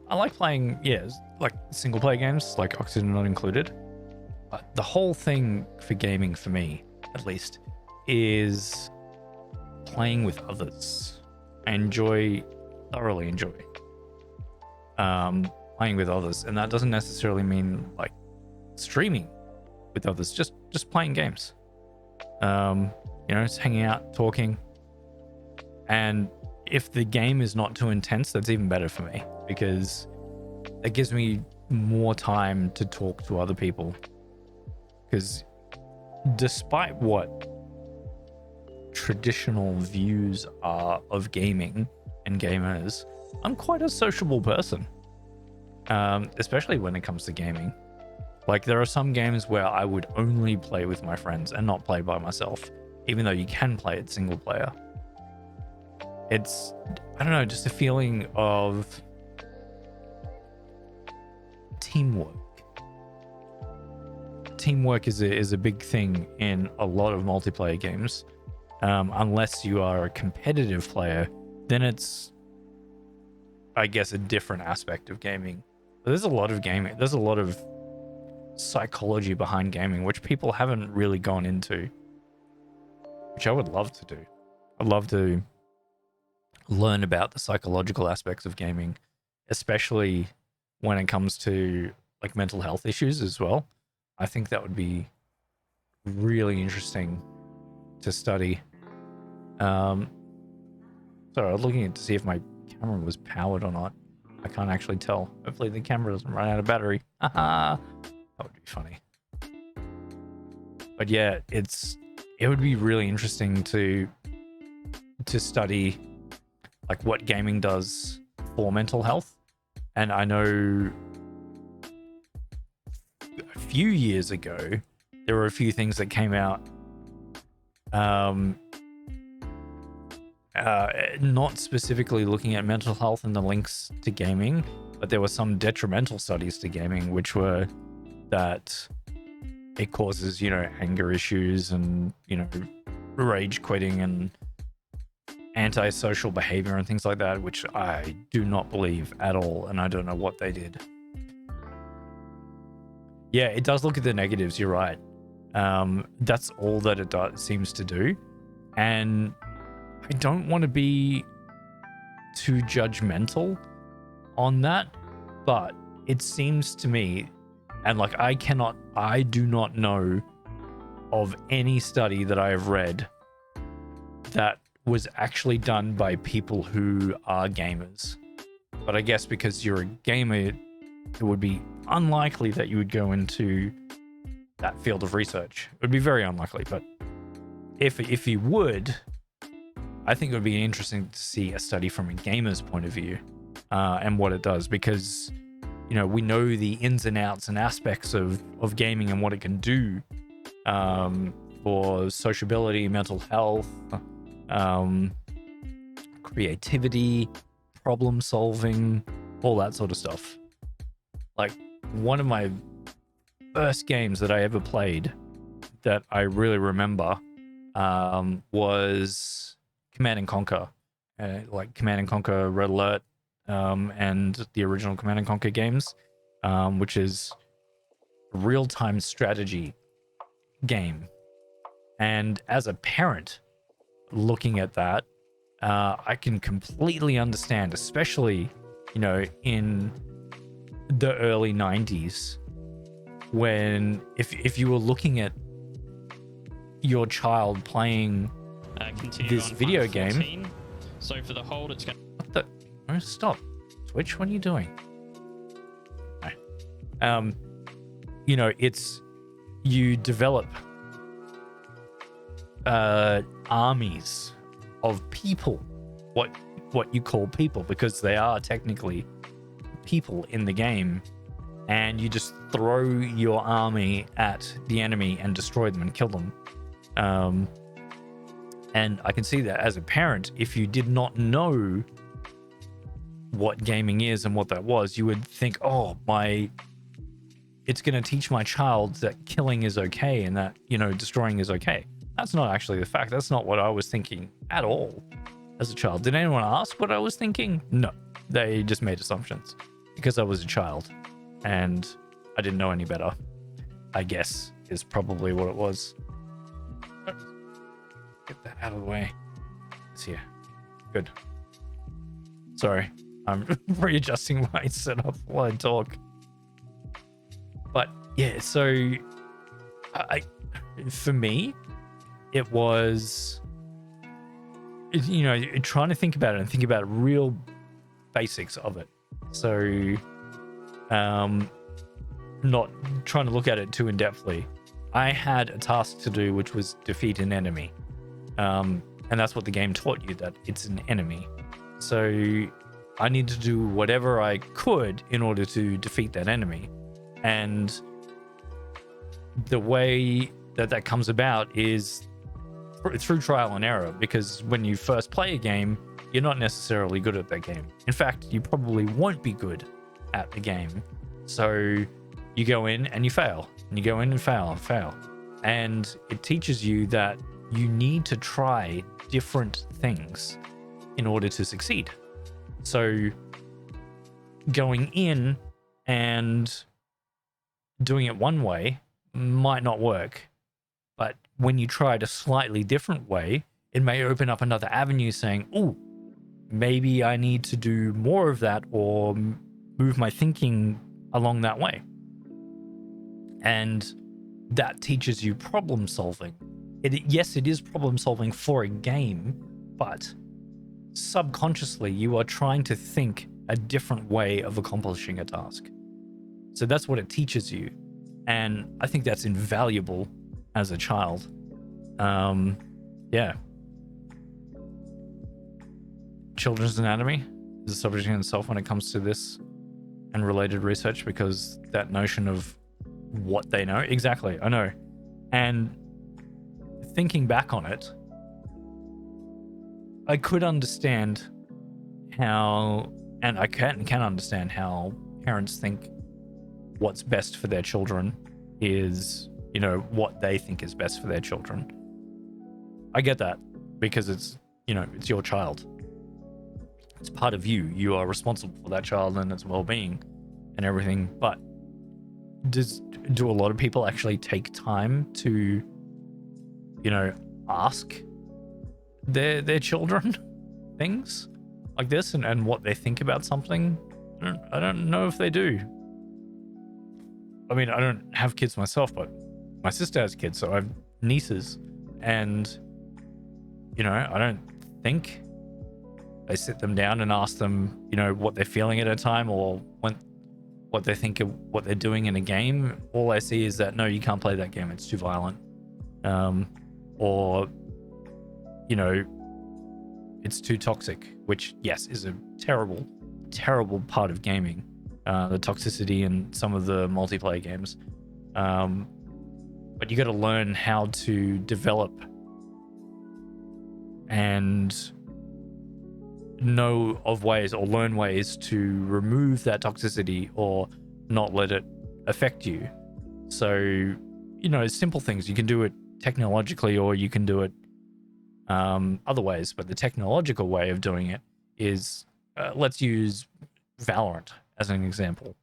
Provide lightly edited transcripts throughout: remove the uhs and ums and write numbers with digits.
I like playing, yeah, like single player games, like Oxygen not included. But the whole thing for gaming, for me at least, is playing with others. I thoroughly enjoy playing with others, and that doesn't necessarily mean like streaming with others, just playing games. Just hanging out, talking. And if the game is not too intense, that's even better for me, because it gives me more time to talk to other people. Because despite what traditional views are of gaming and gamers, I'm quite a sociable person, especially when it comes to gaming. Like, there are some games where I would only play with my friends and not play by myself, even though you can play it single player. It's, I don't know, just a feeling of teamwork. Teamwork is a big thing in a lot of multiplayer games. Unless you are a competitive player, then it's, I guess, a different aspect of gaming. But there's a lot of psychology behind gaming, which people haven't really gone into, which I would love to do. I'd love to learn about the psychological aspects of gaming, especially when it comes to like mental health issues as well. I think that would be really interesting to study. Sorry, I was looking to see if my camera was powered or not. I can't actually tell. Hopefully the camera doesn't run out of battery. That would be funny. But yeah, it would be really interesting to study like what gaming does for mental health. And I know a few years ago there were a few things that came out, not specifically looking at mental health and the links to gaming, but there were some detrimental studies to gaming, which were that it causes, anger issues and, rage quitting and antisocial behavior and things like that, which I do not believe at all, and I don't know what they did. Yeah, it does look at the negatives, you're right. That's all that it seems to do. And I don't want to be too judgmental on that, but it seems to me, and like I do not know of any study that I have read that was actually done by people who are gamers. But I guess because you're a gamer, it would be unlikely that you would go into that field of research. It would be very unlikely, but if you would, I think it would be interesting to see a study from a gamer's point of view, and what it does, because we know the ins and outs and aspects of gaming and what it can do for sociability, mental health, creativity, problem solving, all that sort of stuff. Like, one of my first games that I ever played that I really remember was Command and Conquer, like Command and Conquer Red Alert, and the original Command and Conquer games, which is a real-time strategy game. And as a parent looking at that, I can completely understand, especially, in the early 90s, when if you were looking at your child playing this video game. So for the hold, it's going. What the? Oh, stop, Twitch! What are you doing? It's, you develop armies of people, what you call people, because they are technically people in the game, and you just throw your army at the enemy and destroy them and kill them. And I can see that as a parent, if you did not know what gaming is and what that was, you would think, it's going to teach my child that killing is okay and that, destroying is okay. That's not actually the fact. That's not what I was thinking at all as a child. Did anyone ask what I was thinking? No, they just made assumptions. because I was a child and I didn't know any better, I guess, is probably what it was. Get that out of the way. It's here. Good. Sorry, I'm readjusting my setup while I talk. But yeah, so for me, it was, you know, trying to think about it and think about real basics of it. So, not trying to look at it too in-depthly. I had a task to do, which was defeat an enemy. And that's what the game taught you, that it's an enemy. So I needed to do whatever I could in order to defeat that enemy. And the way that comes about is through trial and error, because when you first play a game, you're not necessarily good at that game. In fact, you probably won't be good at the game. So you go in and you fail, and you go in and fail. And it teaches you that you need to try different things in order to succeed. So going in and doing it one way might not work, but when you try it a slightly different way, it may open up another avenue saying, oh, maybe I need to do more of that or move my thinking along that way. And that teaches you problem solving. Yes, it is problem solving for a game, but subconsciously you are trying to think a different way of accomplishing a task. So that's what it teaches you. And I think that's invaluable as a child. Yeah. Children's anatomy is a subject in itself when it comes to this and related research, because that notion of what they know. Exactly, I know. And thinking back on it, I could understand how, and I can understand how parents think what's best for their children is, you know, what they think is best for their children. I get that, because it's, you know, it's your child. It's part of you. You are responsible for that child and its well-being and everything. But do a lot of people actually take time to, you know, ask their children things like this and what they think about something? I don't know if they do. I mean, I don't have kids myself, but my sister has kids, so I have nieces, and, you know, I don't think they sit them down and ask them, you know, what they're feeling at a time, or what they think of what they're doing in a game. All I see is that, no, you can't play that game, it's too violent. Or, you know, it's too toxic, which, yes, is a terrible, terrible part of gaming. The toxicity in some of the multiplayer games. But you got to learn how to develop and know of ways, or learn ways to remove that toxicity or not let it affect you. So, you know, simple things. You can do it technologically, or you can do it other ways. But the technological way of doing it is, let's use Valorant as an example.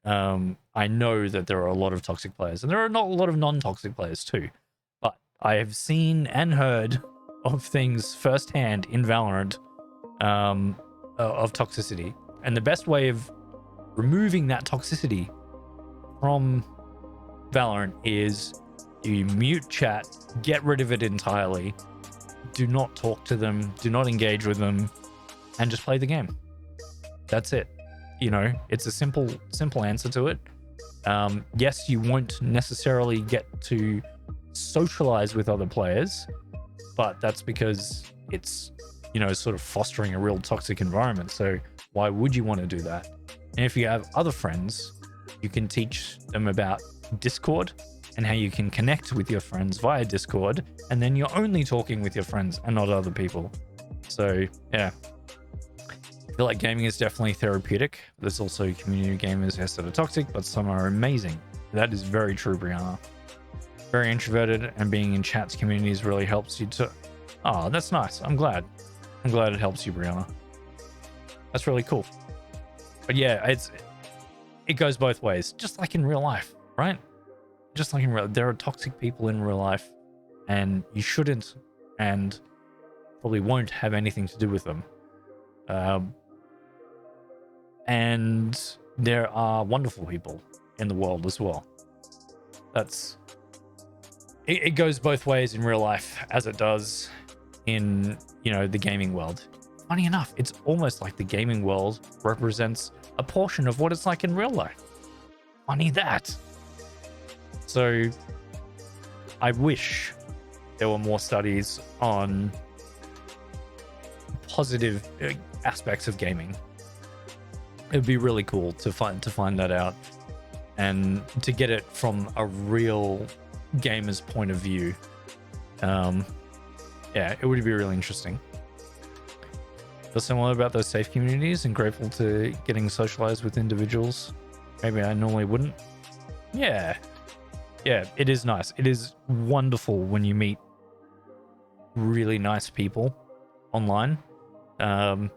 I know that there are a lot of toxic players, and there are not a lot of non-toxic players too. But I have seen and heard of things firsthand in Valorant of toxicity. And the best way of removing that toxicity from Valorant is you mute chat, get rid of it entirely, do not talk to them, do not engage with them, and just play the game. That's it. You know, it's a simple answer to it. Yes, you won't necessarily get to socialize with other players, but that's because it's, you know, sort of fostering a real toxic environment. So why would you want to do that? And if you have other friends, you can teach them about Discord and how you can connect with your friends via Discord, and then you're only talking with your friends and not other people. So yeah, I feel like gaming is definitely therapeutic. There's also community gamers that are toxic, but some are amazing. That is very true, Brianna. Very introverted, and being in chats communities really helps you to... Oh, that's nice. I'm glad it helps you, Brianna. That's really cool. But yeah, it goes both ways, just like in real life, right? Just like in real, there are toxic people in real life, and you shouldn't and probably won't have anything to do with them. And there are wonderful people in the world as well. It goes both ways in real life as it does in, the gaming world. Funny enough, it's almost like the gaming world represents a portion of what it's like in real life. Funny that. So I wish there were more studies on positive aspects of gaming. It would be really cool to find that out, and to get it from a real gamer's point of view. It would be really interesting. Feel similar about those safe communities and grateful to getting socialized with individuals maybe I normally wouldn't. Yeah, it is nice. It is wonderful when you meet really nice people online, and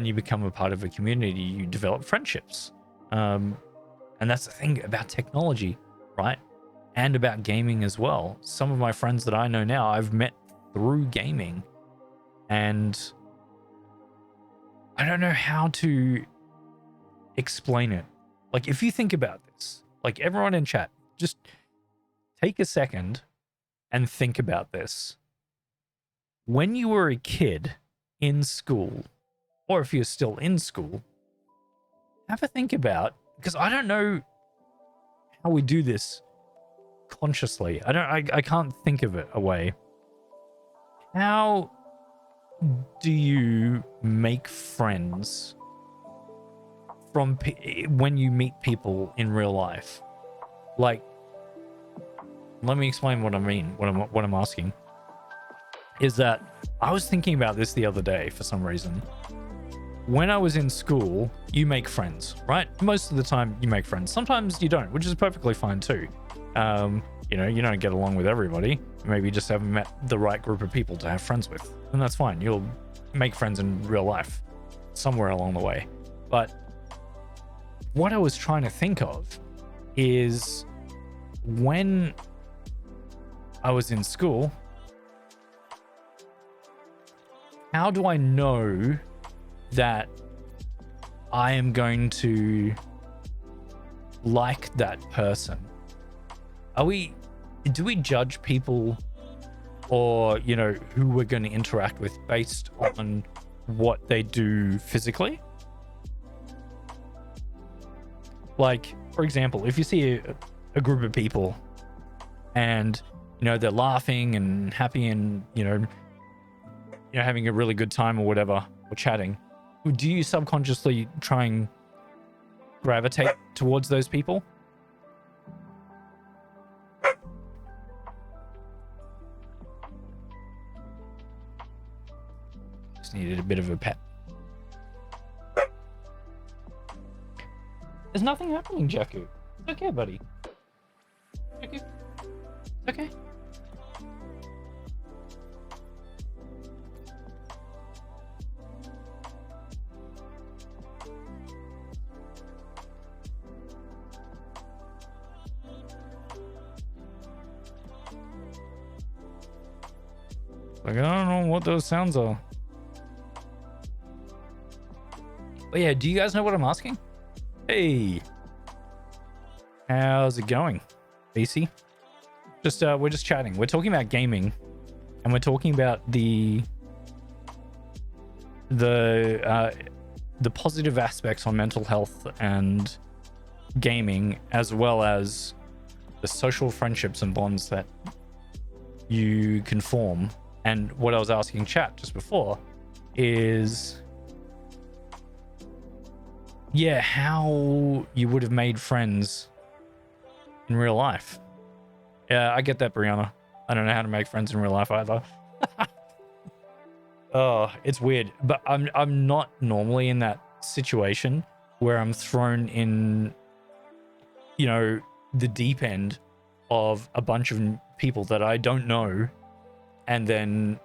you become a part of a community. You develop friendships, and that's the thing about technology, right? And about gaming as well. Some of my friends that I know now, I've met through gaming, and I don't know how to explain it. Like, if you think about this, like everyone in chat, just take a second and think about this. When you were a kid in school, or if you're still in school, have a think about, because I don't know how we do this consciously. I can't think of it a way. How do you make friends from when you meet people in real life? Like, let me explain what I mean. What I'm asking is that I was thinking about this the other day for some reason. When I was in school, you make friends, right? Most of the time you make friends. Sometimes you don't, which is perfectly fine too. You don't get along with everybody. Maybe you just haven't met the right group of people to have friends with, and that's fine. You'll make friends in real life somewhere along the way. But what I was trying to think of is, when I was in school, how do I know that I am going to like that person? Do we judge people, or who we're going to interact with based on what they do physically? Like, for example, if you see a group of people and they're laughing and happy and having a really good time or whatever, or chatting, do you subconsciously try and gravitate towards those people? Just needed a bit of a pet. There's nothing happening, Jakku. It's okay, buddy. Jakku. It's okay. Like, I don't know what those sounds are. But yeah, do you guys know what I'm asking? Hey, how's it going, BC? We're just chatting. We're talking about gaming, and we're talking about the positive aspects on mental health and gaming, as well as the social friendships and bonds that you can form. And what I was asking chat just before is, how you would have made friends in real life. Yeah, I get that, Brianna. I don't know how to make friends in real life either. Oh, it's weird. But I'm not normally in that situation where I'm thrown in, the deep end of a bunch of people that I don't know, and then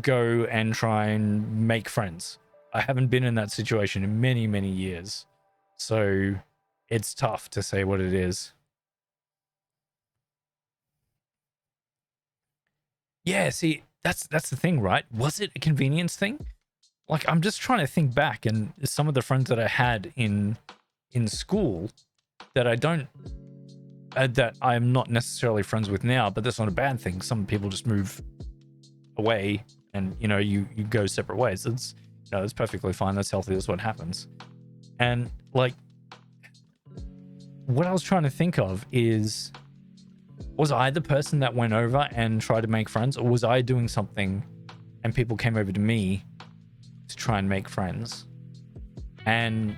go and try and make friends. I haven't been in that situation in many, many years. So it's tough to say what it is. Yeah, see, that's the thing, right? Was it a convenience thing? Like, I'm just trying to think back, and some of the friends that I had in school that I don't that I'm not necessarily friends with now, but that's not a bad thing. Some people just move away, and you go separate ways. It's it's perfectly fine. That's healthy. That's what happens. And like, what I was trying to think of is, was I the person that went over and tried to make friends, or was I doing something and people came over to me to try and make friends? And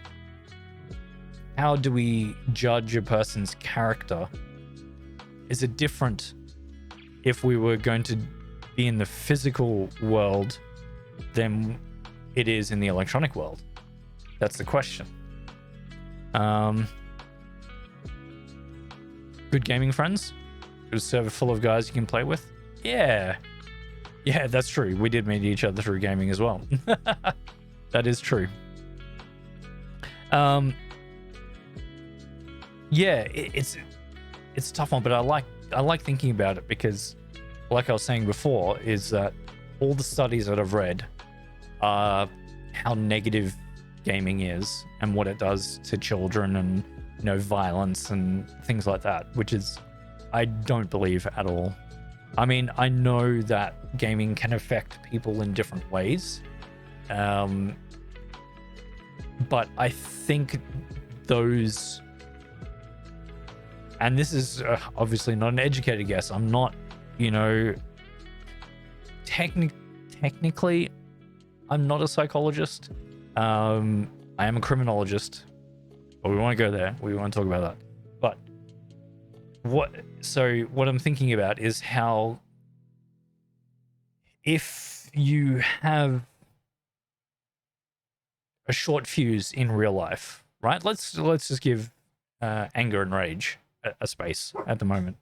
how do we judge a person's character? Is it different if we were going to be in the physical world than it is in the electronic world? That's the question. Good gaming friends? A server full of guys you can play with? Yeah, that's true. We did meet each other through gaming as well. That is true. Yeah, it's a tough one, but I like thinking about it because, like I was saying before, is that all the studies that I've read are how negative gaming is and what it does to children, and violence and things like that, which is, I don't believe at all. I mean, I know that gaming can affect people in different ways, but I think those, and this is obviously not an educated guess. I'm not, technically, I'm not a psychologist. I am a criminologist, but we want to go there. We want to talk about that. But what I'm thinking about is how, if you have a short fuse in real life, right? Let's just give anger and rage a space at the moment.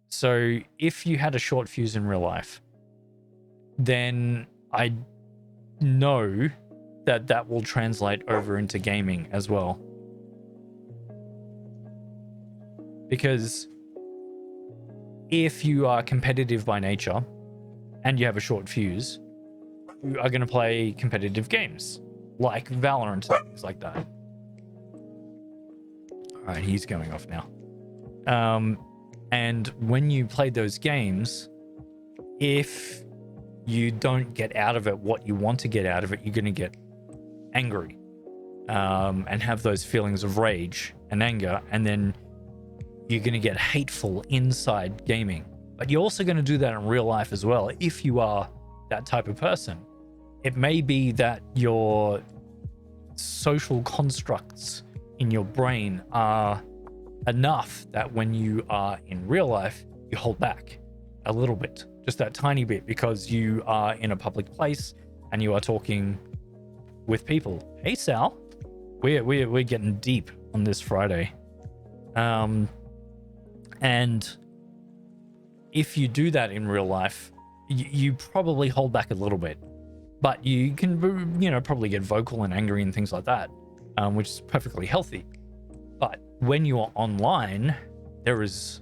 So if you had a short fuse in real life, then I know that will translate over into gaming as well. Because if you are competitive by nature and you have a short fuse, you are going to play competitive games like Valorant and things like that. All right, he's going off now. And when you play those games, if you don't get out of it what you want to get out of it, you're going to get angry, and have those feelings of rage and anger, and then you're going to get hateful inside gaming. But you're also going to do that in real life as well if you are that type of person. It may be that your social constructs in your brain are enough that when you are in real life, you hold back a little bit, just that tiny bit, because you are in a public place and you are talking with people. Hey Sal, we're getting deep on this Friday. And if you do that in real life, you probably hold back a little bit, but you can, probably get vocal and angry and things like that, which is perfectly healthy. But when you're online, there is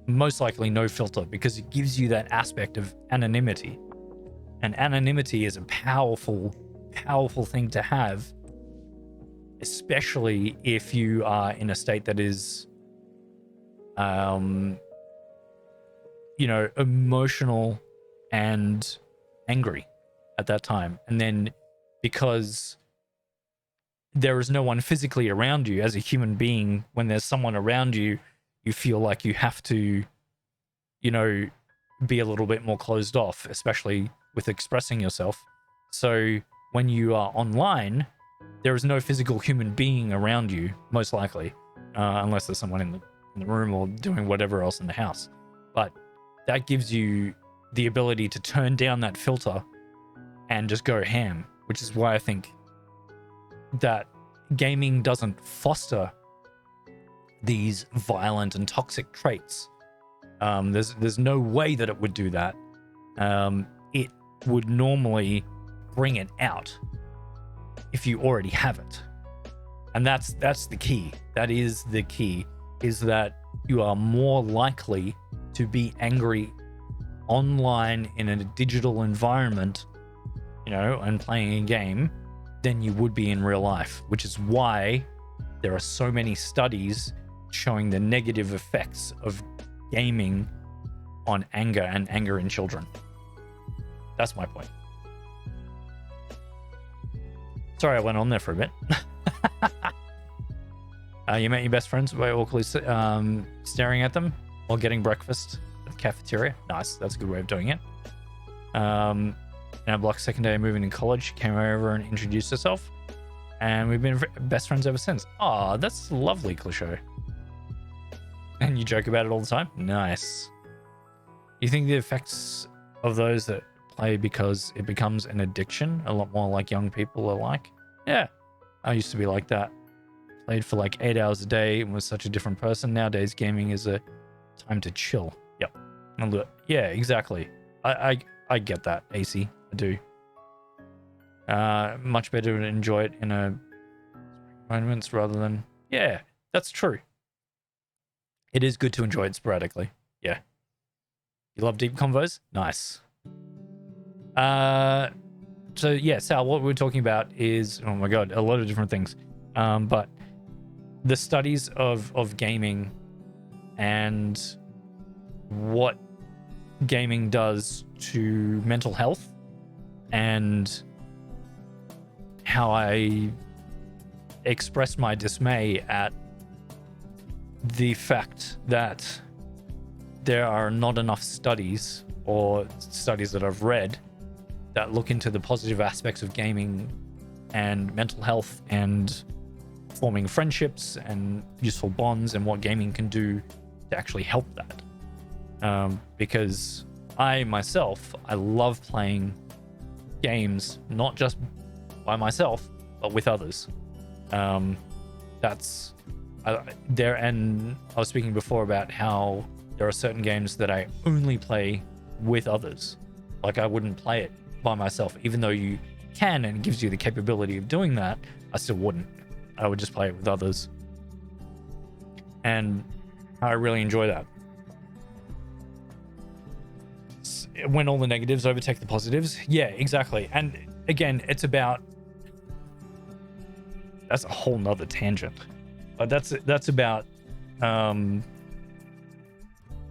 most likely no filter, because it gives you that aspect of anonymity. And anonymity is a powerful thing to have, especially if you are in a state that is, emotional and angry at that time. And then because there is no one physically around you as a human being, when there's someone around you, you feel like you have to, be a little bit more closed off, especially with expressing yourself. So when you are online, there is no physical human being around you, most likely, unless there's someone in the room or doing whatever else in the house. But that gives you the ability to turn down that filter and just go ham, which is why I think that gaming doesn't foster these violent and toxic traits. There's no way that it would do that. It would normally bring it out if you already have it. And that's the key. That is the key, is that you are more likely to be angry online in a digital environment, and playing a game than you would be in real life, which is why there are so many studies showing the negative effects of gaming on anger and anger in children. That's my point. Sorry, I went on there for a bit. You met your best friends by awkwardly staring at them while getting breakfast at the cafeteria. Nice, that's a good way of doing it. In our block second day of moving to college, she came over and introduced herself, and we've been best friends ever since. Oh, that's lovely, Cliche. And you joke about it all the time? Nice. You think the effects of those that play because it becomes an addiction, a lot more like young people are like? Yeah, I used to be like that. Played for like 8 hours a day and was such a different person. Nowadays, gaming is a time to chill. Yep. Yeah, exactly. I get that, AC. I do. Much better to enjoy it in a moments rather than... Yeah, that's true. It is good to enjoy it sporadically. Yeah. You love deep convos? Nice. So yeah, Sal, what we're talking about is, oh my god, a lot of different things. But the studies of gaming and what gaming does to mental health and how I express my dismay at the fact that there are not enough studies, or studies that I've read, that look into the positive aspects of gaming and mental health and forming friendships and useful bonds, and what gaming can do to actually help that. Because I myself, I love playing games, not just by myself, but with others. That's there. And I was speaking before about how there are certain games that I only play with others. Like, I wouldn't play it by myself, even though you can and it gives you the capability of doing that. I still wouldn't. I would just play it with others, and I really enjoy that. When all the negatives overtake the positives. Yeah, exactly. And again, it's about... That's a whole nother tangent. But that's about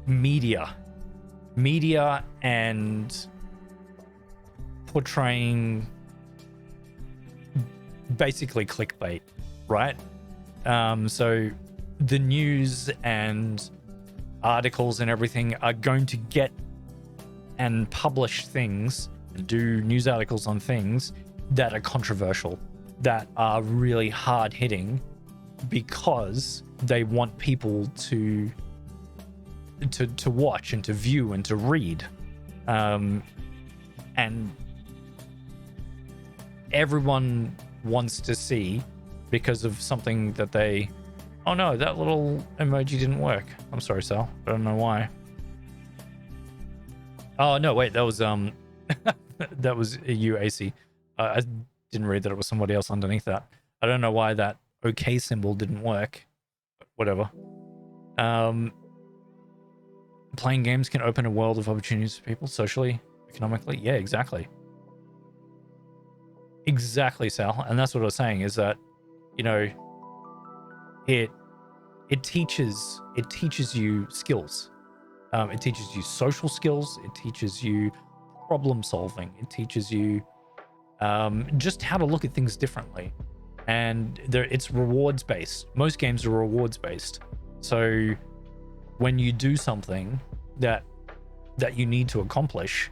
media and portraying basically clickbait, right? So the news and articles and everything are going to get and publish things, do news articles on things that are controversial, that are really hard hitting, because they want people to watch and to view and to read. And everyone wants to see, because of something that they... Oh no, that little emoji didn't work. I'm sorry, Sal. I don't know why. Oh no, wait, that was that was you, AC. I didn't read that it was somebody else underneath that. I don't know why that OK symbol didn't work. Whatever. Playing games can open a world of opportunities for people, socially, economically. Yeah, exactly. Exactly, Sal. And that's what I was saying, is that, it teaches you skills. It teaches you social skills. It teaches you problem solving. It teaches you just how to look at things differently. And it's rewards based. Most games are rewards based. So when you do something that you need to accomplish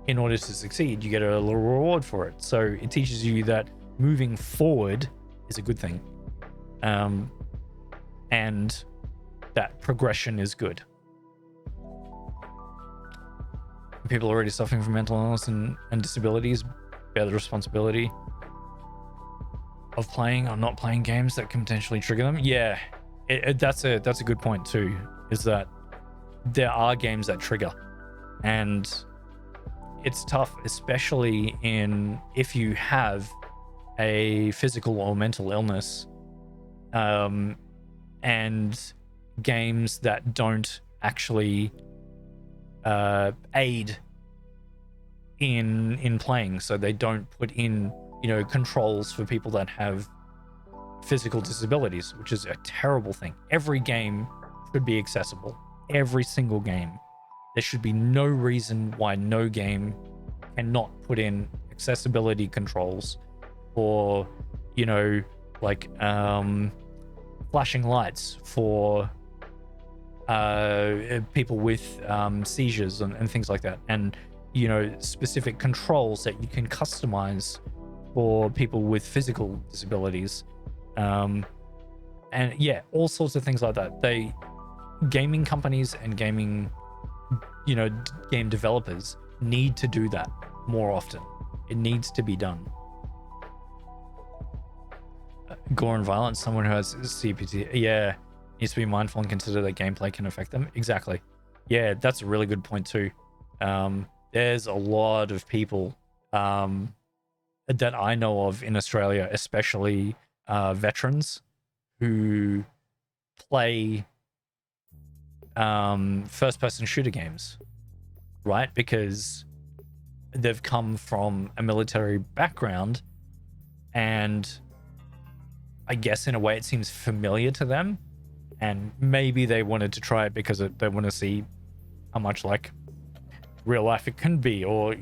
in order to succeed, you get a little reward for it. So it teaches you that moving forward is a good thing, and that progression is good. People already suffering from mental illness and disabilities bear the responsibility of playing or not playing games that can potentially trigger them. Yeah, that's a good point too, is that there are games that trigger, and it's tough, especially if you have a physical or mental illness and games that don't actually aid in playing. So they don't put in, controls for people that have physical disabilities, which is a terrible thing. Every game should be accessible. Every single game. There should be no reason why no game cannot put in accessibility controls or, like flashing lights for people with seizures and things like that. And, specific controls that you can customize for people with physical disabilities. And yeah, all sorts of things like that. Gaming companies and gaming, game developers need to do that more often. It needs to be done. Gore and violence, someone who has CPT, yeah, needs to be mindful and consider that gameplay can affect them. Exactly. Yeah, that's a really good point too. There's a lot of people that I know of in Australia, especially veterans who play first-person shooter games, right? Because they've come from a military background, and I guess in a way it seems familiar to them, and maybe they wanted to try it because they want to see how much like real life it can be, or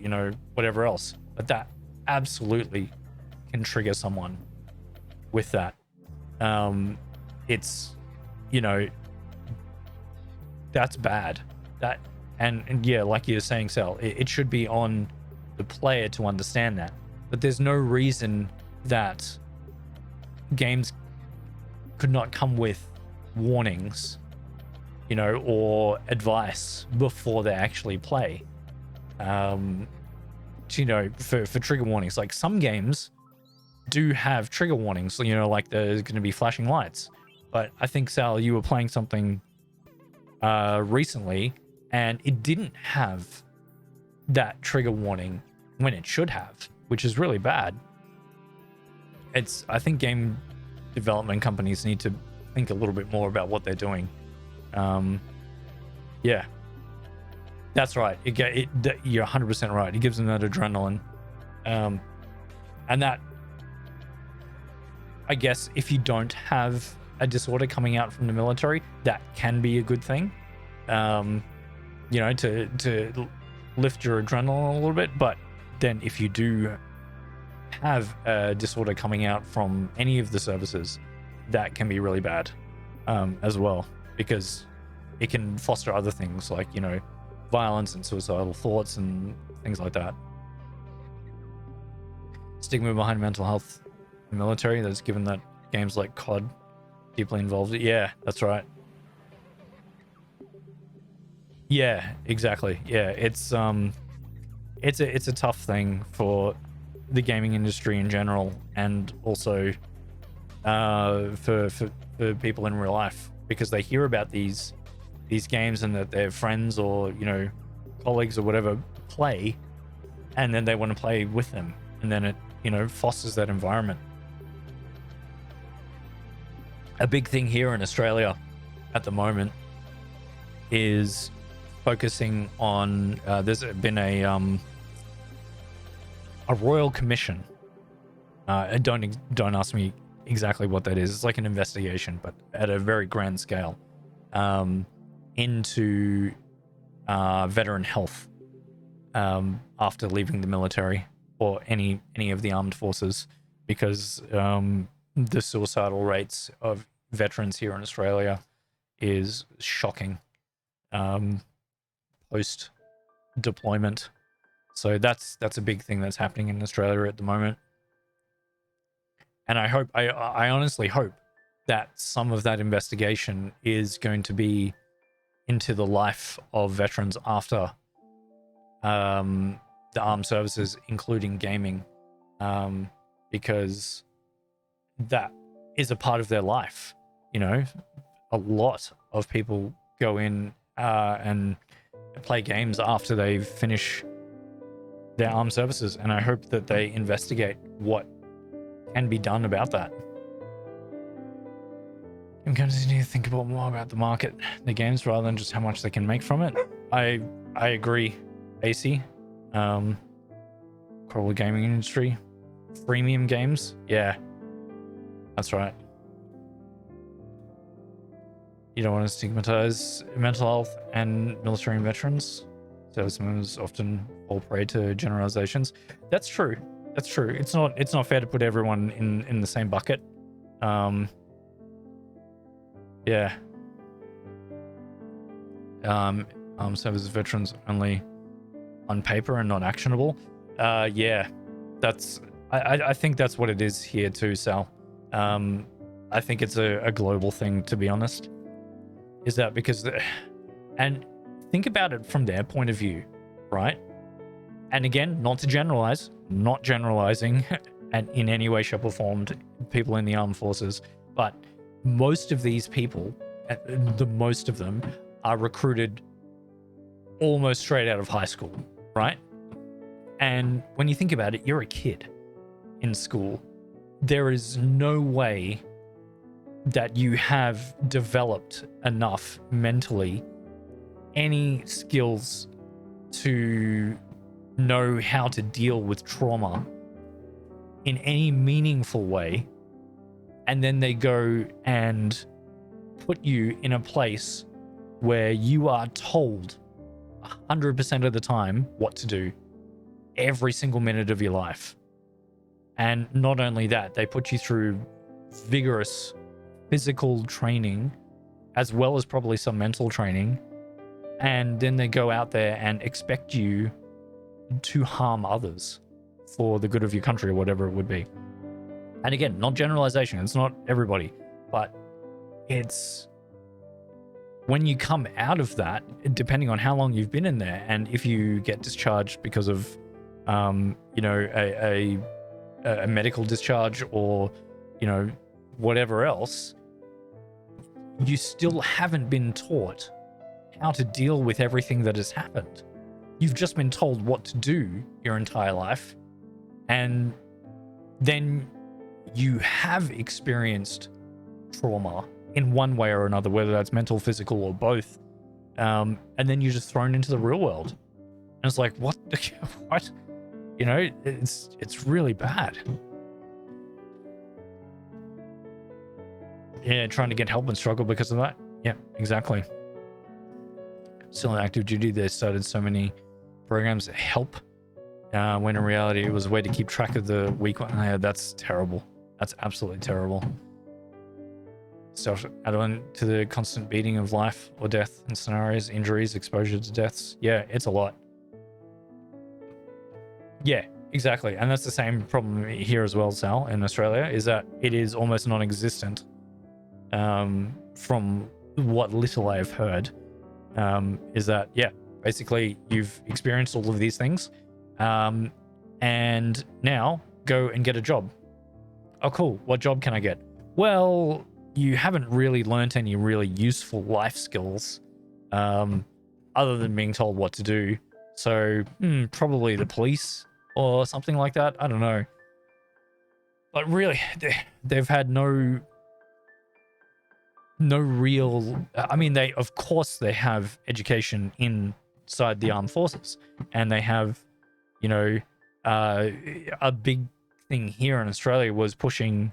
whatever else. But that absolutely can trigger someone with that. It's that's bad. That and yeah, like you're saying, Sal, it should be on the player to understand that. But there's no reason that games could not come with warnings, or advice before they actually play. For trigger warnings. Like some games do have trigger warnings, like there's going to be flashing lights. But I think, Sal, you were playing something recently, and it didn't have that trigger warning when it should have, which is really bad. I think game development companies need to think a little bit more about what they're doing. Yeah, that's right. You're 100% right. It gives them that adrenaline, and that, I guess, if you don't have a disorder coming out from the military, that can be a good thing, to lift your adrenaline a little bit. But then if you do have a disorder coming out from any of the services, that can be really bad as well, because it can foster other things like violence and suicidal thoughts and things like that. Stigma behind mental health in the military, that's given that games like COD deeply involved. Yeah, that's right. Yeah, exactly. Yeah, it's a tough thing for the gaming industry in general, and also for people in real life, because they hear about these games and that their friends or colleagues or whatever play, and then they want to play with them, and then it fosters that environment. A big thing here in Australia at the moment is focusing on there's been a royal commission. Don't ask me exactly what that is. It's like an investigation, but at a very grand scale, into veteran health after leaving the military or any of the armed forces, because the suicidal rates of veterans here in Australia is shocking post deployment. So that's a big thing that's happening in Australia at the moment. And I honestly hope that some of that investigation is going to be into the life of veterans after the armed services, including gaming, because that is a part of their life. A lot of people go in and play games after they finish their armed services, and I hope that they investigate what can be done about that. I'm going to need to think about more about the market, the games, rather than just how much they can make from it. I agree, AC. Crawl the gaming industry, freemium games. Yeah, that's right. You don't want to stigmatize mental health and military and veterans. Service members often fall prey to generalizations. That's true. That's true. It's not fair to put everyone in the same bucket. Yeah. Service veterans only on paper and not actionable. Yeah. That's I think that's what it is here too, Sal. I think it's a global thing, to be honest. Is that because and think about it from their point of view, right? And again, not to generalize, not generalizing and in any way, shape, or form to people in the armed forces, but most of these people, the most of them, are recruited almost straight out of high school, right? And when you think about it, you're a kid in school. There is no way that you have developed enough mentally, any skills to know how to deal with trauma in any meaningful way, and then they go and put you in a place where you are told 100% of the time what to do every single minute of your life. And not only that, they put you through vigorous physical training as well as probably some mental training, and then they go out there and expect you to harm others for the good of your country or whatever it would be. And again, not generalization, it's not everybody, but it's when you come out of that, depending on how long you've been in there, and if you get discharged because of a medical discharge or whatever else, you still haven't been taught how to deal with everything that has happened. You've just been told what to do your entire life, and then you have experienced trauma in one way or another, whether that's mental, physical, or both, and then you're just thrown into the real world, and it's like, what? What? It's really bad. Yeah, trying to get help and struggle because of that. Yeah, exactly. Still in active duty, they started so many programs that help, when in reality it was a way to keep track of the weak one. Yeah, that's terrible. That's absolutely terrible. Add on to the constant beating of life or death in scenarios, injuries, exposure to deaths. Yeah, it's a lot. Yeah, exactly. And that's the same problem here as well, Sal, in Australia, is that it is almost non-existent. From what little I've heard, is that, yeah, basically you've experienced all of these things, and now go and get a job. Oh, cool. What job can I get? Well, you haven't really learnt any really useful life skills, other than being told what to do. So probably the police or something like that. I don't know. But really, they've had no real, I mean, they have education inside the armed forces, and they have, a big thing here in Australia was pushing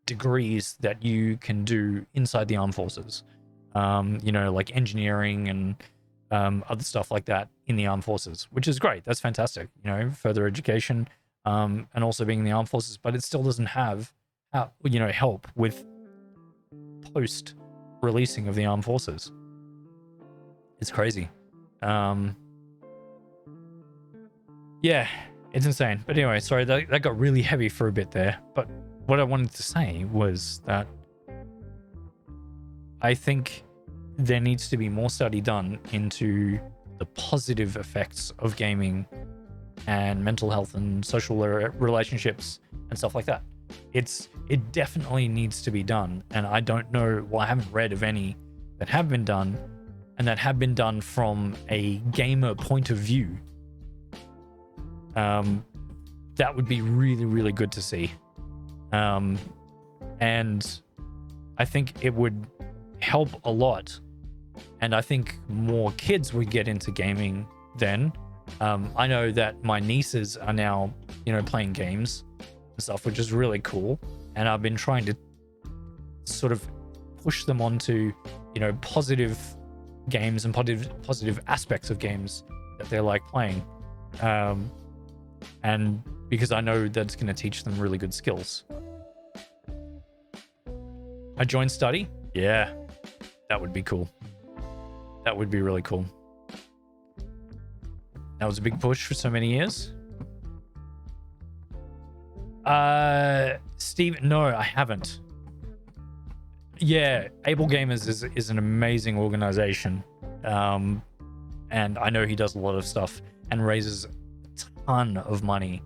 degrees that you can do inside the armed forces, like engineering and other stuff like that in the armed forces, which is great. That's fantastic, further education, and also being in the armed forces, but it still doesn't have, help with post releasing of the armed forces. It's crazy. Yeah, it's insane. But anyway, sorry, that got really heavy for a bit there. But what I wanted to say was that I think there needs to be more study done into the positive effects of gaming and mental health and social relationships and stuff like that. It definitely needs to be done, and I don't know, well, I haven't read of any that have been done, and that have been done from a gamer point of view. That would be really, really good to see. And I think it would help a lot. And I think more kids would get into gaming then. I know that my nieces are now, playing games and stuff, which is really cool. And I've been trying to sort of push them onto, positive games and positive aspects of games that they're like playing. And because I know that it's going to teach them really good skills. I joined study? Yeah, that would be cool. That would be really cool. That was a big push for so many years. Steve, no, I haven't. Yeah, Able Gamers is an amazing organization. And I know he does a lot of stuff and raises a ton of money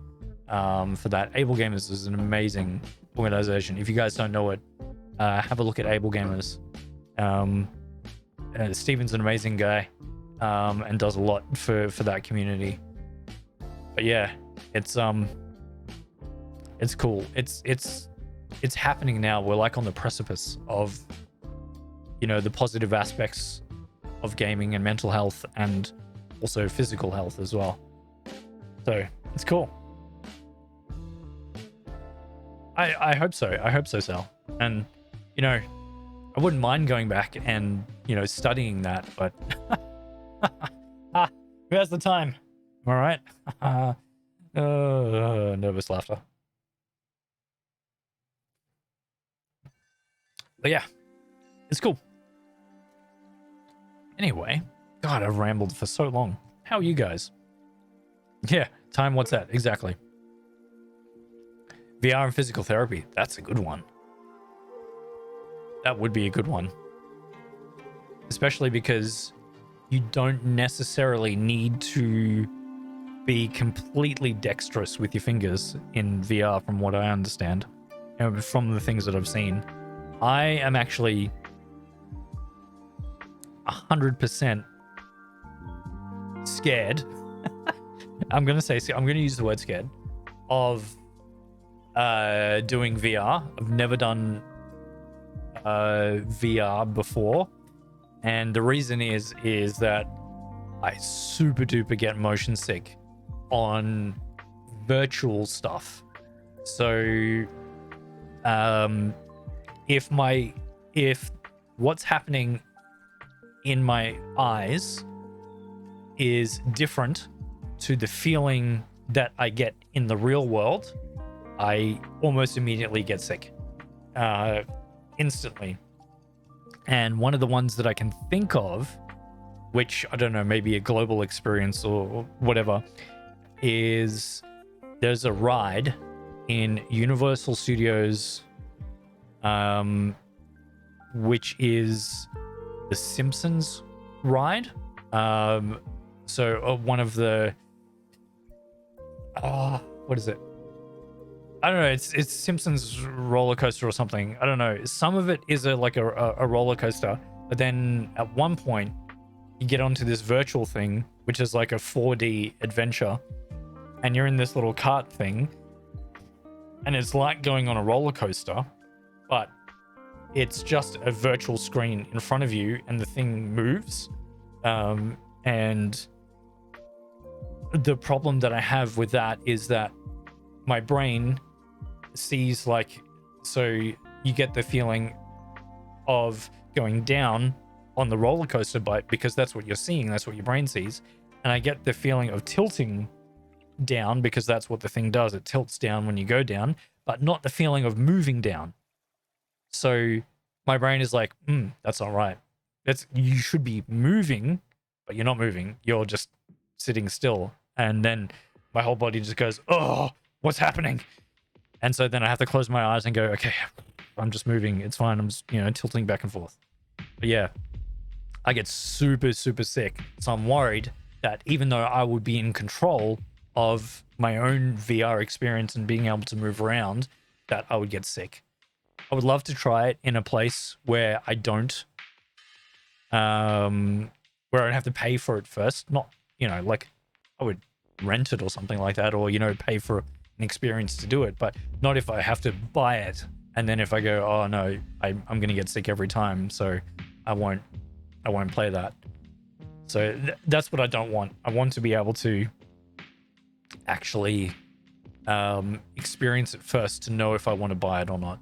for that. Able Gamers is an amazing organization. If you guys don't know it, have a look at Able Gamers. Steven's an amazing guy and does a lot for that community. But yeah, it's cool. It's happening now. We're like on the precipice of the positive aspects of gaming and mental health and also physical health as well. So it's cool. I hope so. I hope so, Sal. And I wouldn't mind going back and studying that, but who has the time? Am I right? Nervous laughter. But yeah, it's cool. Anyway, God, I've rambled for so long. How are you guys? Yeah, time, what's that? Exactly. VR and physical therapy. That's a good one. That would be a good one. Especially because you don't necessarily need to be completely dexterous with your fingers in VR, from what I understand, from the things that I've seen. I am actually 100% scared. I'm going to use the word scared of doing VR. I've never done VR before, and the reason is that I super duper get motion sick on virtual stuff. So if what's happening in my eyes is different to the feeling that I get in the real world, I almost immediately get sick. Instantly. And one of the ones that I can think of, which I don't know, maybe a global experience or whatever, is there's a ride in Universal Studios, which is the Simpsons ride. So one of the what is it? I don't know. It's Simpsons roller coaster or something. I don't know. Some of it is a roller coaster, but then at one point you get onto this virtual thing, which is like a 4D adventure, and you're in this little cart thing, and it's like going on a roller coaster, but it's just a virtual screen in front of you, and the thing moves. And the problem that I have with that is that my brain sees so you get the feeling of going down on the roller coaster, but because that's what you're seeing, that's what your brain sees. And I get the feeling of tilting down because that's what the thing does. It tilts down when you go down, but not the feeling of moving down. So my brain is like, that's not right. You should be moving, but you're not moving. You're just sitting still. And then my whole body just goes, oh, what's happening? And so then I have to close my eyes and go, okay, I'm just moving. It's fine. I'm just, tilting back and forth. But yeah, I get super, super sick. So I'm worried that even though I would be in control of my own VR experience and being able to move around, that I would get sick. I would love to try it in a place where I don't, where I don't have to pay for it first. Not, like I would rent it or something like that, or, pay for an experience to do it, but not if I have to buy it and then if I go, oh no, I'm gonna get sick every time, so I won't play that. So that's what I don't want. I want to be able to actually experience it first to know if I want to buy it or not.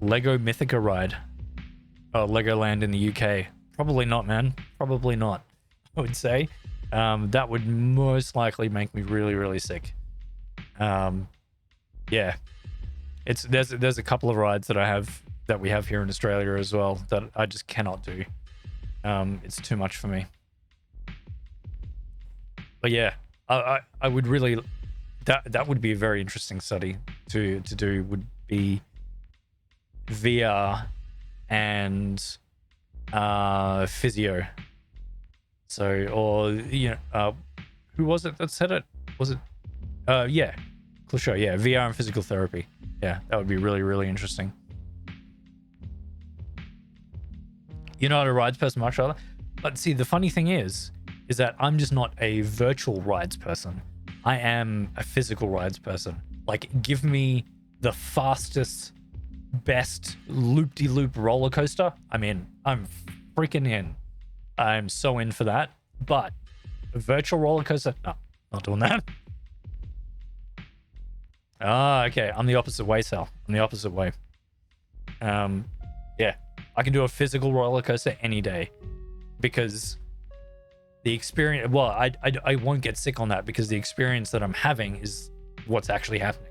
Lego Mythica ride. Oh, Legoland in the UK. Probably not, man. Probably not, I would say. That would most likely make me really, really sick. Yeah. There's a couple of rides that we have here in Australia as well that I just cannot do. It's too much for me. But yeah, I would really, that would be a very interesting study to do, would be VR and physio. So, or who was it that said it? Was it yeah, Clichet. Yeah, VR and physical therapy. Yeah, that would be really, really interesting. You're not a rides person, much rather. But see, the funny thing is that I'm just not a virtual rides person. I am a physical rides person. Like, give me the fastest, best loop-de-loop roller coaster. I'm in. I'm freaking in. I'm so in for that. But a virtual roller coaster, no, not doing that. Ah, okay. I'm the opposite way, Sal. I'm the opposite way. Yeah, I can do a physical roller coaster any day because the experience. Well, I won't get sick on that because the experience that I'm having is what's actually happening.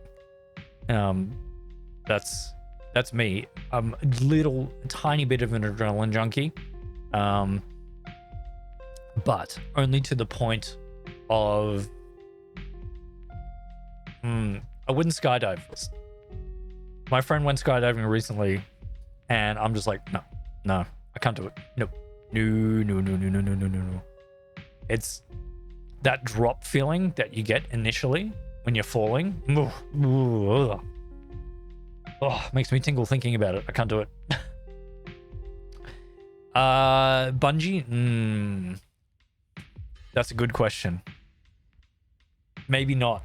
That's me. I'm a little tiny bit of an adrenaline junkie, but only to the point of I wouldn't skydive. My friend went skydiving recently, and I'm just like, no, I can't do it. No. It's that drop feeling that you get initially when you're falling. Oh, makes me tingle thinking about it. I can't do it. Bungee? That's a good question. Maybe not.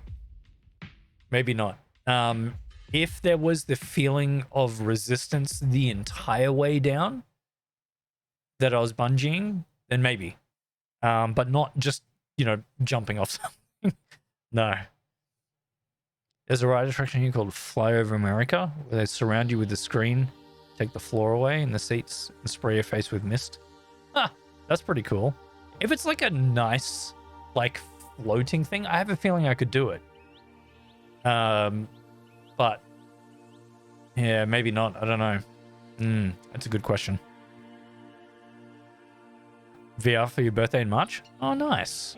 If there was the feeling of resistance the entire way down that I was bungeeing, then maybe. But not just, jumping off something. No. There's a ride attraction here called Fly Over America, where they surround you with the screen, take the floor away in the seats, and spray your face with mist. That's pretty cool. If it's like a nice, like, floating thing, I have a feeling I could do it. But yeah, maybe not. I don't know. That's a good question. VR for your birthday in March? Oh, nice.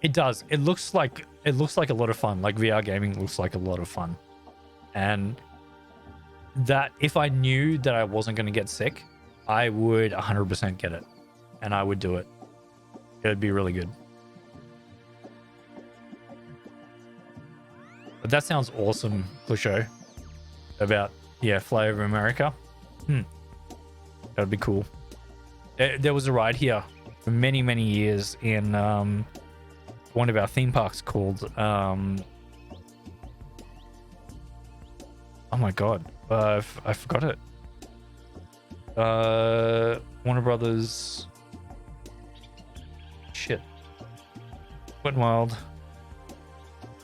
It does. It looks like a lot of fun. Like, VR gaming looks like a lot of fun. And that if I knew that I wasn't going to get sick, I would 100% get it. And I would do it. It would be really good. But that sounds awesome, Clichet. About, Fly Over America. That would be cool. There was a ride here for many, many years in one of our theme parks called... oh my god. I forgot it. Warner Brothers... Shit. Wet n Wild.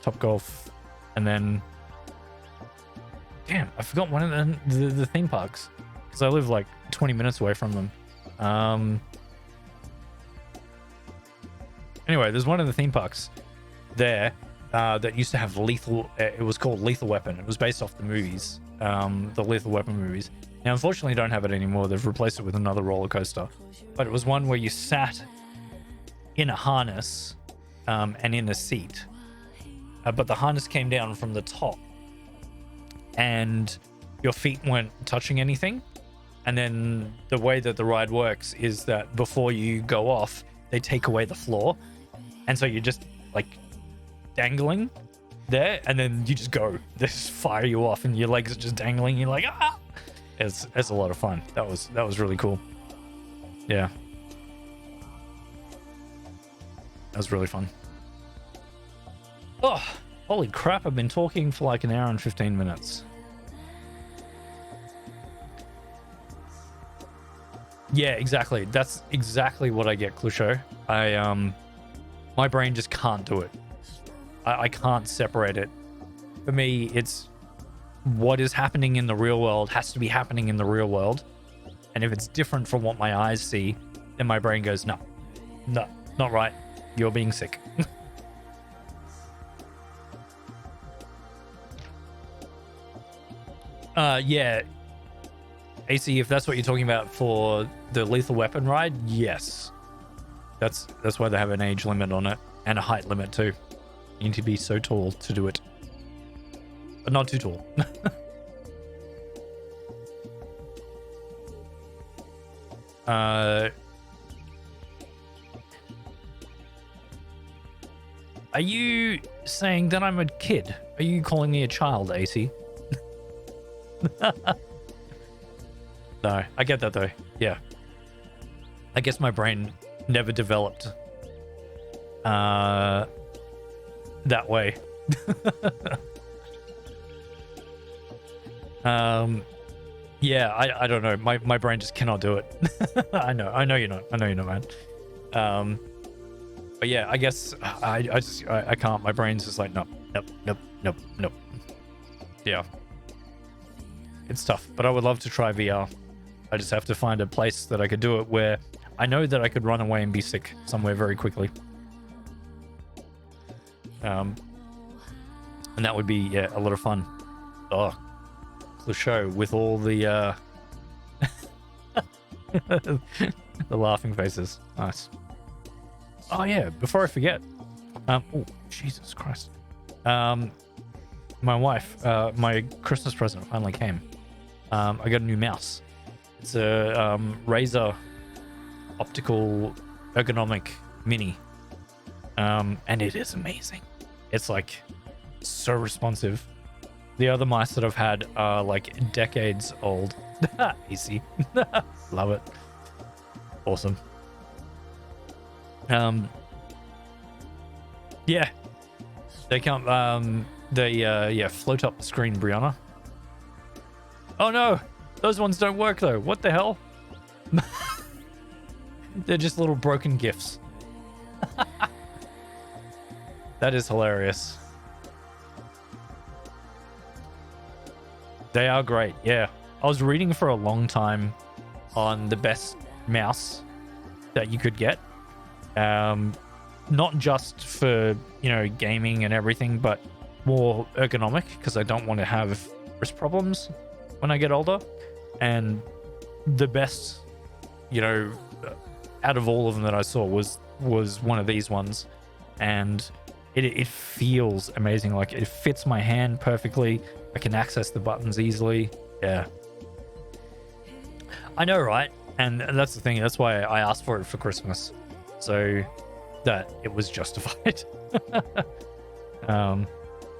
Top Golf. And then... Damn, I forgot one of the theme parks. Because I live like 20 minutes away from them. Anyway, there's one of the theme parks there that used to have lethal... it was called Lethal Weapon. It was based off the movies. The Lethal Weapon movies. Now, unfortunately, don't have it anymore. They've replaced it with another roller coaster. But it was one where you sat in a harness and in a seat. But the harness came down from the top. And your feet weren't touching anything. And then the way that the ride works is that before you go off, they take away the floor. And so you're just like dangling there, and then you just go. They just fire you off, and your legs are just dangling. You're like, ah! It's a lot of fun. That was really cool. Yeah. That was really fun. Oh, Holy crap, I've been talking for like an hour and 15 minutes. Yeah, exactly. That's exactly what I get, Clusho. My brain just can't do it. I can't separate it. For me, it's what is happening in the real world has to be happening in the real world. And if it's different from what my eyes see, then my brain goes, no, not right. You're being sick. Yeah. AC, if that's what you're talking about for the Lethal Weapon ride, yes. That's why they have an age limit on it and a height limit too. You need to be so tall to do it. But not too tall. Are you saying that I'm a kid? Are you calling me a child, AC? No, I get that though. Yeah. I guess my brain never developed that way. Yeah, I don't know. My brain just cannot do it. I know you're not, man. But yeah, I guess I can't. My brain's just like, nope. Yeah. It's tough, but I would love to try VR. I just have to find a place that I could do it where I know that I could run away and be sick somewhere very quickly. And that would be, yeah, a lot of fun. Oh, the show with all the the laughing faces. Nice. Oh yeah, before I forget. Oh, Jesus Christ. My wife, my Christmas present finally came. I got a new mouse. It's a Razer optical ergonomic mini. And it is amazing. It's like so responsive. The other mice that I've had are like decades old. Easy. Love it. Awesome. Yeah. They come, they float up the screen, Brianna. Oh no! Those ones don't work though. What the hell? They're just little broken GIFs. That is hilarious. They are great, yeah. I was reading for a long time on the best mouse that you could get. Not just for, gaming and everything, but more ergonomic, because I don't want to have wrist problems when I get older. And the best, out of all of them that I saw was one of these ones. And it feels amazing. Like, it fits my hand perfectly. I can access the buttons easily. Yeah. I know, right? And that's the thing. That's why I asked for it for Christmas. So that it was justified. But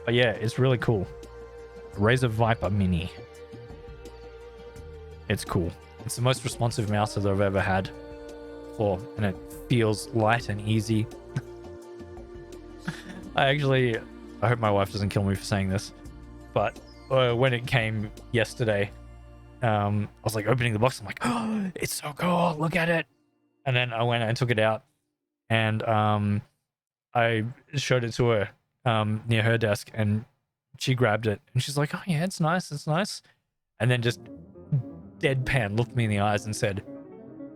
yeah, it's really cool. Razer Viper Mini. It's cool. It's the most responsive mouse that I've ever had before, and it feels light and easy. I hope my wife doesn't kill me for saying this, but when it came yesterday, I was like opening the box. I'm like, oh, it's so cool. Look at it. And then I went and took it out, and I showed it to her near her desk, and she grabbed it, and she's like, oh yeah, it's nice. And then just deadpan looked me in the eyes and said,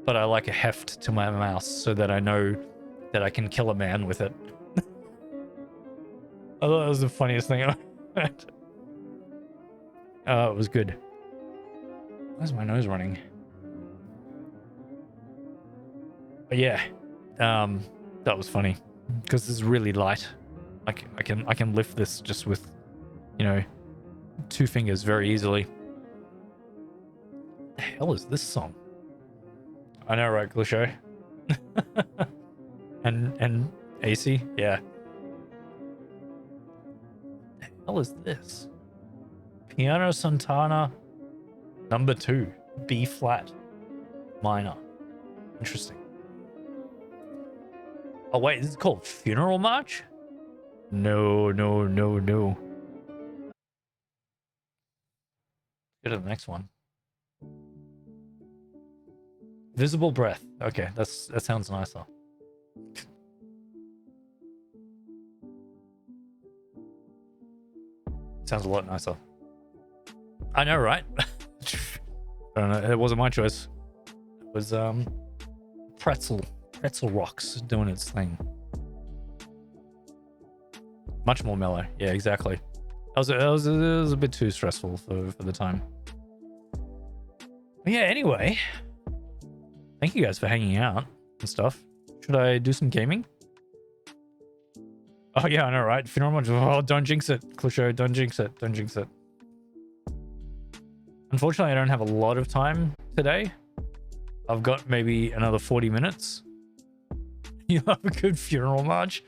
but I like a heft to my mouse so that I know that I can kill a man with it. I thought that was the funniest thing I heard. Oh, it was good. Why's my nose running? But yeah, that was funny because this is really light. I can lift this just with, 2 fingers very easily. The hell is this song? I know, right, Glisho? and AC, yeah. The hell is this? Piano Santana number 2, B flat minor. Interesting. Oh wait, this is called Funeral March? No, no, no, no. Go to the next one. Visible breath. Okay, that sounds nicer. Sounds a lot nicer. I know, right? I don't know. It wasn't my choice. It was Pretzel Rocks doing its thing. Much more mellow. Yeah, exactly. It was a bit too stressful for the time. But yeah. Anyway, thank you guys for hanging out and stuff. Should I do some gaming? Oh yeah, I know, right? Funeral March. Oh, don't jinx it, Clichet. Don't jinx it. Don't jinx it. Unfortunately, I don't have a lot of time today. I've got maybe another 40 minutes. You have a good funeral march.